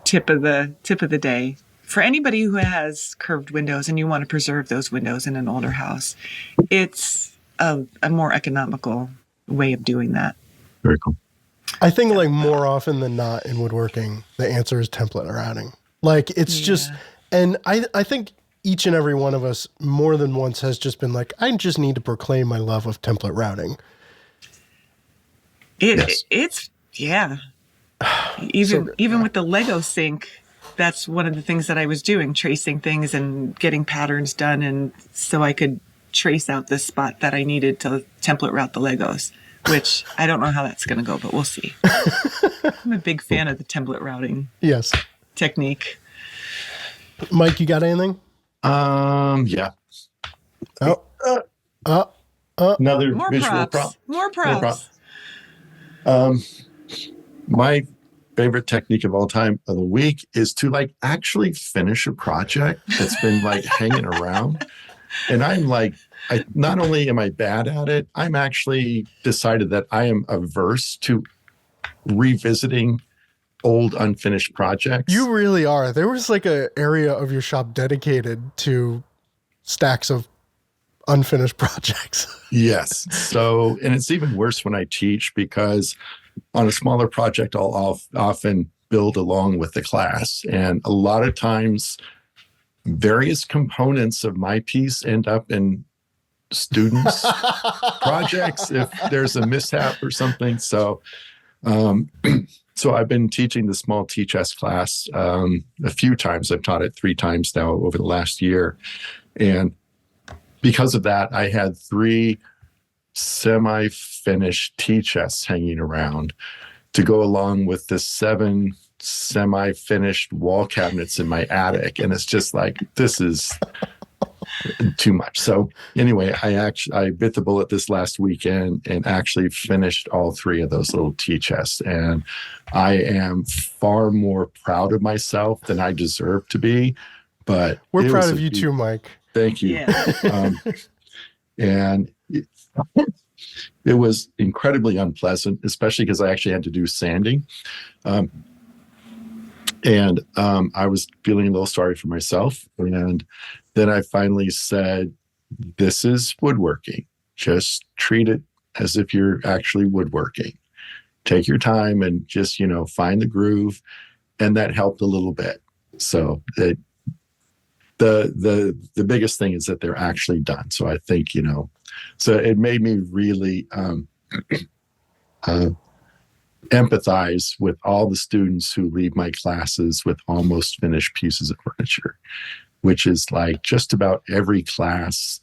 tip of the day. For anybody who has curved windows and you want to preserve those windows in an older house, it's a more economical way of doing that. Very cool. I think more often than not in woodworking, the answer is template routing. It's just, and I think each and every one of us more than once has just been like, I just need to proclaim my love of template routing. It's even with the Lego sink, that's one of the things that I was doing, tracing things and getting patterns done. And so I could trace out the spot that I needed to template route the Legos, which I don't know how that's going to go, but we'll see. I'm a big fan of the template routing technique. Mike, you got anything? Yeah. Another more visual props. More props. My favorite technique of all time of the week is to actually finish a project that's been hanging around. And I'm not only am I bad at it, I'm actually decided that I am averse to revisiting old unfinished projects. You really are. There was a area of your shop dedicated to stacks of unfinished projects. Yes. So, and it's even worse when I teach because on a smaller project, I'll often build along with the class. And a lot of times, various components of my piece end up in students' projects if there's a mishap or something. So, so I've been teaching the small THS class a few times. I've taught it 3 times now over the last year. And because of that, I had 3 semi-finished tea chests hanging around to go along with the 7 semi-finished wall cabinets in my attic. And it's just this is too much. So anyway, I bit the bullet this last weekend and actually finished all 3 of those little tea chests. And I am far more proud of myself than I deserve to be. But we're proud of you too, Mike. Thank you. Yeah. And it was incredibly unpleasant, especially because I actually had to do sanding. And I was feeling a little sorry for myself. And then I finally said, this is woodworking. Just treat it as if you're actually woodworking. Take your time and just, find the groove. And that helped a little bit. So the biggest thing is that they're actually done. So I think, so it made me really empathize with all the students who leave my classes with almost finished pieces of furniture, which is like just about every class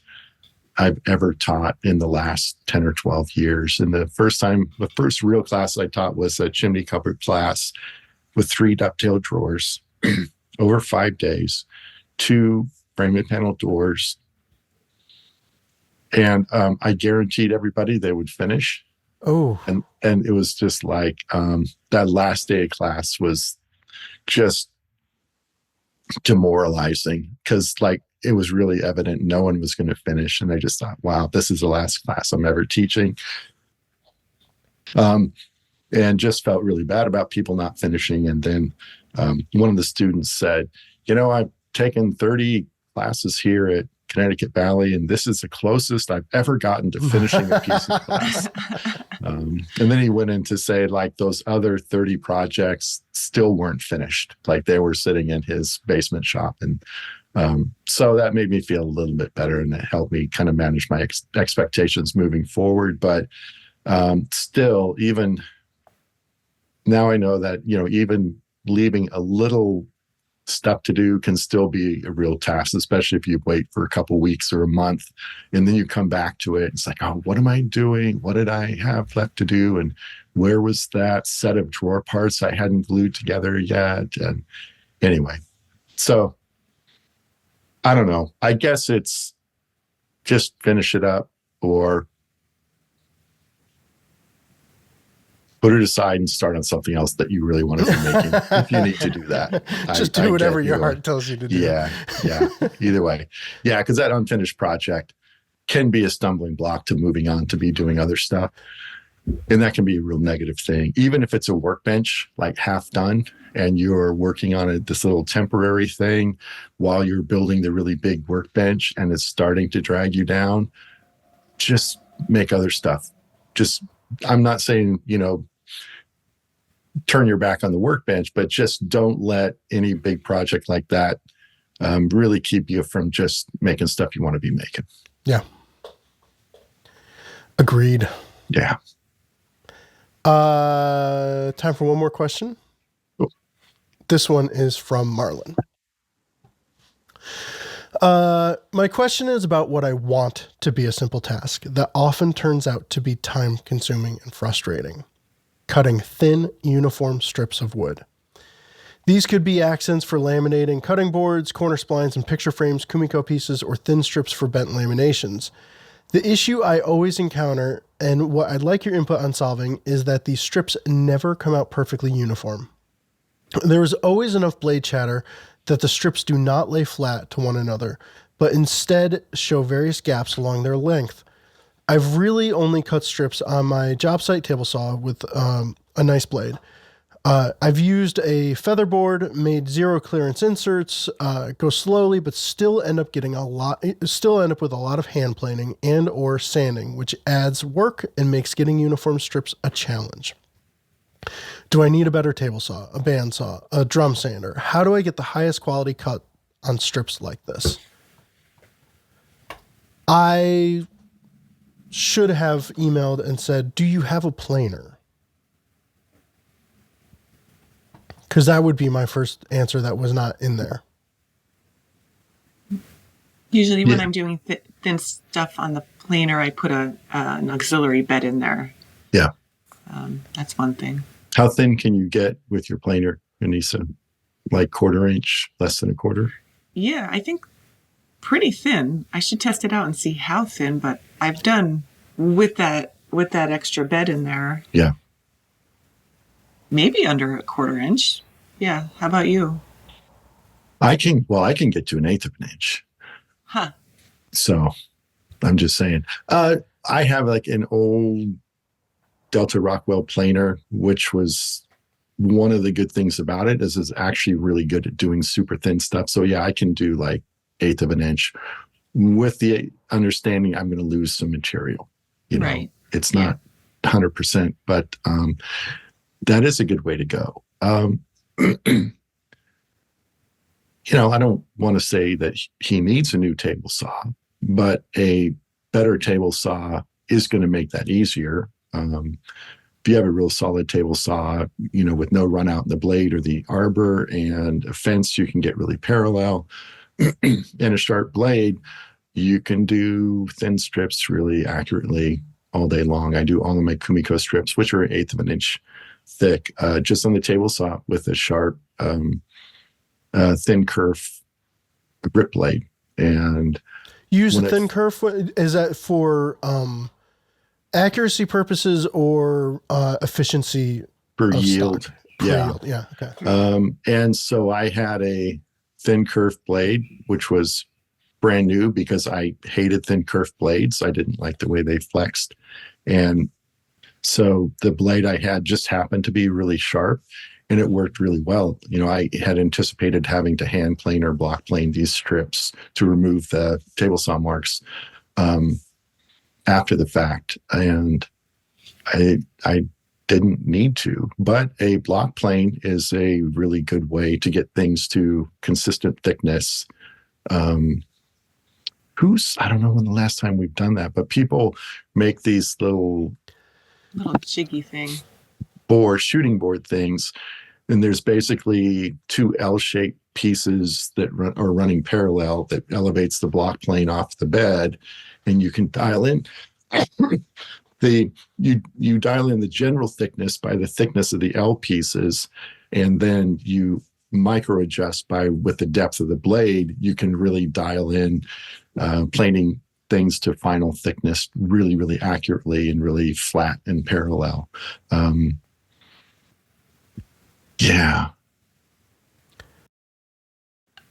I've ever taught in the last 10 or 12 years. And the first real class I taught was a chimney cupboard class with 3 dovetail drawers over 5 days, 2 frame and panel doors. And I guaranteed everybody they would finish. Oh. And it was just like that last day of class was just demoralizing because like it was really evident no one was going to finish. And I just thought, wow, this is the last class I'm ever teaching. And just felt really bad about people not finishing. And then one of the students said, I've taken 30 classes here at Connecticut Valley, and this is the closest I've ever gotten to finishing a piece of glass. And then he went in to say, like, those other 30 projects still weren't finished. Like, they were sitting in his basement shop. And so that made me feel a little bit better, and it helped me kind of manage my expectations moving forward. But still, even now I know that, even leaving a little stuff to do can still be a real task, especially if you wait for a couple of weeks or a month and then you come back to it. It's like, oh, what am I doing? What did I have left to do? And where was that set of drawer parts I hadn't glued together yet? And anyway, so I don't know. I guess it's just finish it up or put it aside and start on something else that you really want to be making if you need to do that. Just do whatever your heart tells you to do. Yeah. Either way. Yeah, because that unfinished project can be a stumbling block to moving on to be doing other stuff. And that can be a real negative thing. Even if it's a workbench, like half done, and you're working on this little temporary thing while you're building the really big workbench and it's starting to drag you down, just make other stuff. I'm not saying, turn your back on the workbench, but just don't let any big project like that really keep you from just making stuff you want to be making. Yeah. Agreed. Yeah. Time for one more question. Oh. This one is from Marlon. My question is about what I want to be a simple task that often turns out to be time-consuming and frustrating. Cutting thin, uniform strips of wood. These could be accents for laminating cutting boards, corner splines and picture frames, kumiko pieces, or thin strips for bent laminations. The issue I always encounter, and what I'd like your input on solving, is that these strips never come out perfectly uniform. There is always enough blade chatter that the strips do not lay flat to one another, but instead show various gaps along their length. I've really only cut strips on my job site table saw with a nice blade. I've used a feather board, made 0 clearance inserts, go slowly, but still end up with a lot of hand planing and or sanding, which adds work and makes getting uniform strips a challenge. Do I need a better table saw, a band saw, a drum sander? How do I get the highest quality cut on strips like this? I should have emailed and said, do you have a planer? Because that would be my first answer that was not in there. Usually when I'm doing thin stuff on the planer, I put an auxiliary bed in there. Yeah. That's one thing. How thin can you get with your planer, Anissa? Like 1/4 inch, less than 1/4? Yeah, I think pretty thin. I should test it out and see how thin, but I've done with that extra bed in there. Yeah. Maybe under 1/4 inch. Yeah. How about you? I can get to 1/8 of an inch. Huh. So I'm just saying, I have like an old Delta Rockwell planer, which was one of the good things about it is it's actually really good at doing super thin stuff. So yeah, I can do like 1/8 of an inch with the understanding I'm going to lose some material, Right. it's not 100%, but that is a good way to go. I don't want to say that he needs a new table saw, but a better table saw is going to make that easier. If you have a real solid table saw, with no run out in the blade or the arbor and a fence, you can get really parallel. And a sharp blade, you can do thin strips really accurately all day long. I do all of my Kumiko strips, which are 1/8 of an inch thick, just on the table saw with a sharp, thin kerf grip blade. And you use a thin kerf. Is that for accuracy purposes or efficiency? For yield. Stock? Yeah. Yield. Yeah. Okay. And so I had a thin kerf blade, which was brand new because I hated thin kerf blades. I didn't like the way they flexed. And so the blade I had just happened to be really sharp, and it worked really well. I had anticipated having to hand plane or block plane these strips to remove the table saw marks after the fact. And I didn't need to, but a block plane is a really good way to get things to consistent thickness. I don't know when the last time we've done that, but people make these little jiggy thing, shooting board things. And there's basically 2 L-shaped pieces that are running parallel that elevates the block plane off the bed. And you can dial in you dial in the general thickness by the thickness of the L pieces, and then you micro adjust with the depth of the blade. You can really dial in planing things to final thickness really, really accurately and really flat and parallel. Yeah.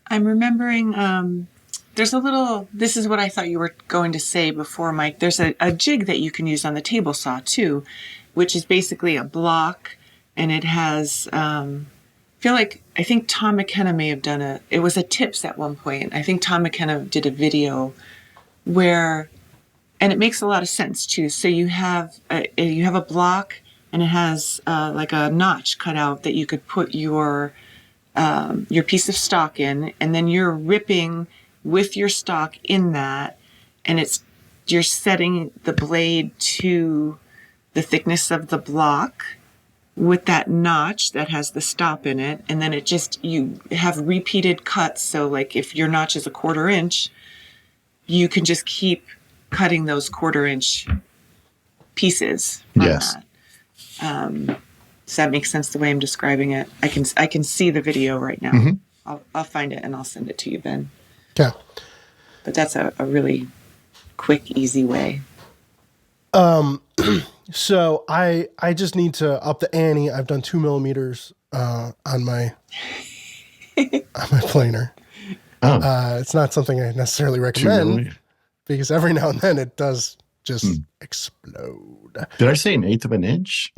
I'm remembering this is what I thought you were going to say before, Mike. There's a jig that you can use on the table saw too, which is basically a block, and it has, I think Tom McKenna may have done it was a tips at one point. I think Tom McKenna did a video and it makes a lot of sense too. So you have a block, and it has like a notch cut out that you could put your piece of stock in, and then you're ripping with your stock in that, and you're setting the blade to the thickness of the block with that notch that has the stop in it, and then you have repeated cuts. So like if your notch is a 1/4 inch, you can just keep cutting those 1/4 inch pieces from that. Does that make sense the way I'm describing it? I can see the video right now. Mm-hmm. I'll find it and I'll send it to you, Ben. Yeah. But that's a really quick, easy way. So I just need to up the ante. I've done 2 millimeters on my planer. It's not something I necessarily recommend because every now and then it does just explode. Did I say 1/8 of an inch?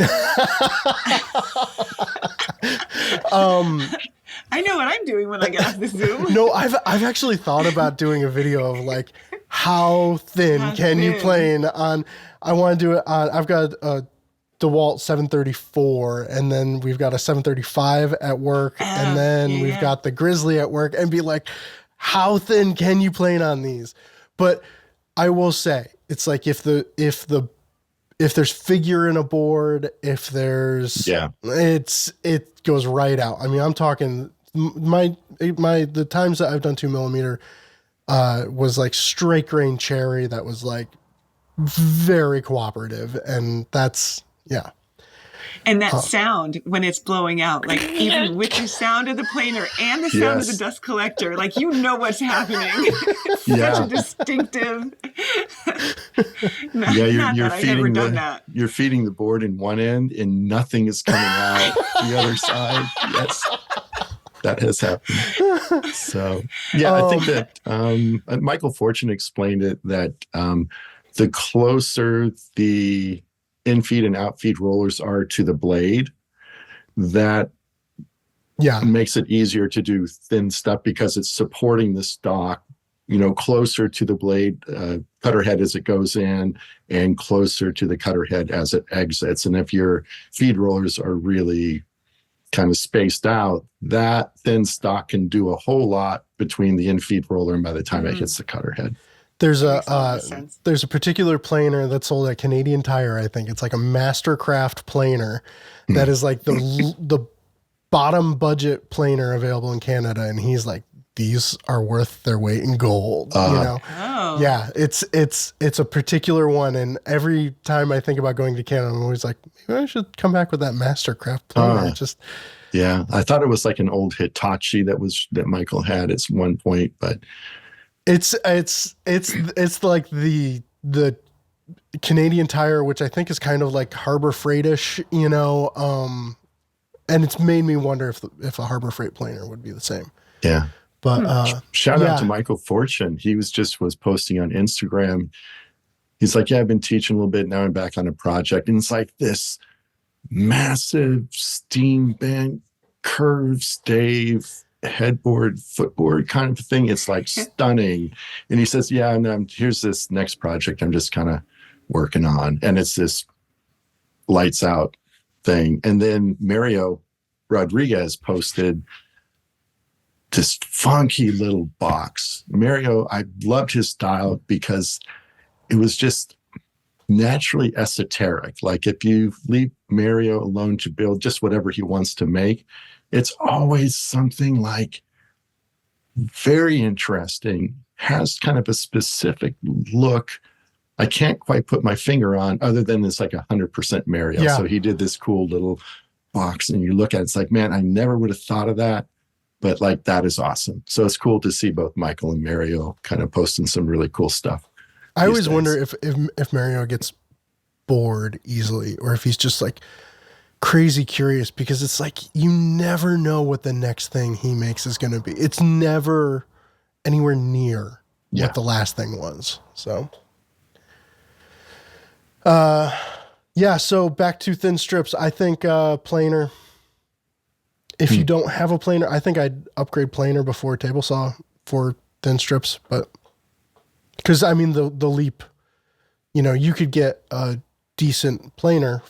I know what I'm doing when I get off the Zoom. No, I've actually thought about doing a video of like how thin you plane on. I want to do it on. I've got a DeWalt 734, and then we've got a 735 at work, and then we've got the Grizzly at work, and be like, how thin can you plane on these? But I will say, it's like if there's figure in a board, if there's it goes right out. I mean, I'm talking the times that I've done 2 millimeter was like straight grain cherry that was like very cooperative, and that's And that sound when it's blowing out, like even with the sound of the planer and the sound of the dust collector, like what's happening. It's such a distinctive. You're feeding the board in one end and nothing is coming out the other side. Yes, that has happened. So I think that Michael Fortune explained it that the closer the in-feed and out-feed rollers are to the blade, that makes it easier to do thin stuff because it's supporting the stock closer to the blade cutter head as it goes in and closer to the cutter head as it exits. And if your feed rollers are really kind of spaced out, that thin stock can do a whole lot between the in-feed roller and by the time it hits the cutter head. There's a particular planer that's sold at Canadian Tire, I think. It's like a Mastercraft planer that is like the bottom budget planer available in Canada. And he's like, these are worth their weight in gold. Yeah, it's a particular one. And every time I think about going to Canada, I'm always like, maybe I should come back with that Mastercraft planer. Yeah, I thought it was like an old Hitachi that Michael had at one point, but it's like the Canadian Tire, which I think is kind of like Harbor Freight-ish, and it's made me wonder if a Harbor Freight planer would be the same. Yeah. But shout out to Michael Fortune. He was posting on Instagram. He's like, I've been teaching a little bit. Now I'm back on a project. And it's like this massive steam bent curved stave headboard, footboard kind of thing. It's like stunning. And he says, and here's this next project I'm just kind of working on. And it's this lights out thing. And then Mario Rodriguez posted this funky little box. Mario, I loved his style because it was just naturally esoteric. Like if you leave Mario alone to build just whatever he wants to make, it's always something like very interesting, has kind of a specific look. I can't quite put my finger on other than it's like 100% Mario. Yeah. So he did this cool little box and you look at it, it's like, man, I never would have thought of that. But like, that is awesome. So it's cool to see both Michael and Mario kind of posting some really cool stuff. I always wonder if Mario gets bored easily or if he's just like crazy curious, because it's like, you never know what the next thing he makes is going to be. It's never anywhere near what the last thing was. So, so back to thin strips. I think planer. If you don't have a planer, I think I'd upgrade planer before table saw for thin strips. But because the leap, you could get a decent planer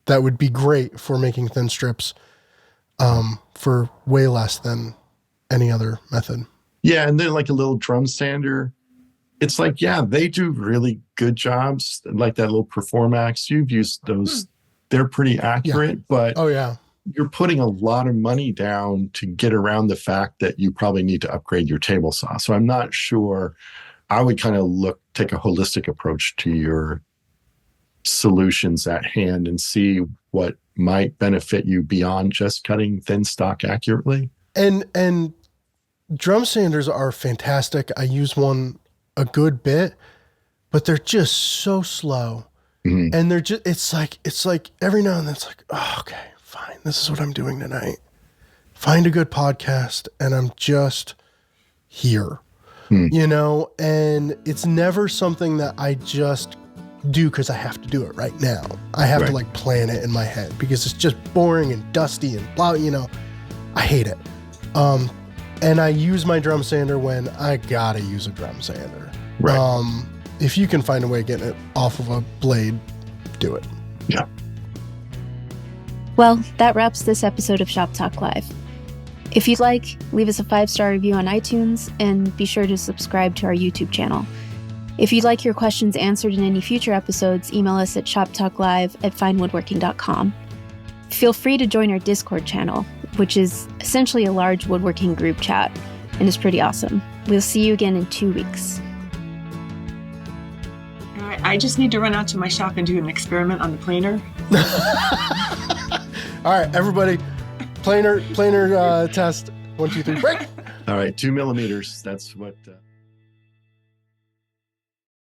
that would be great for making thin strips for way less than any other method. Yeah, and then like a little drum sander. It's like, they do really good jobs. Like that little Performax, you've used those. They're pretty accurate, but you're putting a lot of money down to get around the fact that you probably need to upgrade your table saw. So I'm not sure. I would kind of take a holistic approach to your solutions at hand and see what might benefit you beyond just cutting thin stock accurately. And drum sanders are fantastic. I use one a good bit, but they're just so slow. Mm-hmm. And they're just, it's like every now and then it's like, oh, okay, fine. This is what I'm doing tonight. Find a good podcast and I'm just here, and it's never something that I just do because I have to do it right now. I have to like plan it in my head because it's just boring and dusty and blah, I hate it. And I use my drum sander when I gotta use a drum sander. Right. If you can find a way of getting it off of a blade, do it. Yeah. Well, that wraps this episode of Shop Talk Live. If you'd like, leave us a 5-star review on iTunes and be sure to subscribe to our YouTube channel. If you'd like your questions answered in any future episodes, email us at shoptalklive@finewoodworking.com. Feel free to join our Discord channel, which is essentially a large woodworking group chat and is pretty awesome. We'll see you again in 2 weeks. I just need to run out to my shop and do an experiment on the planer. All right, everybody, planer test. 1, 2, 3, break. All right, 2 millimeters. That's what...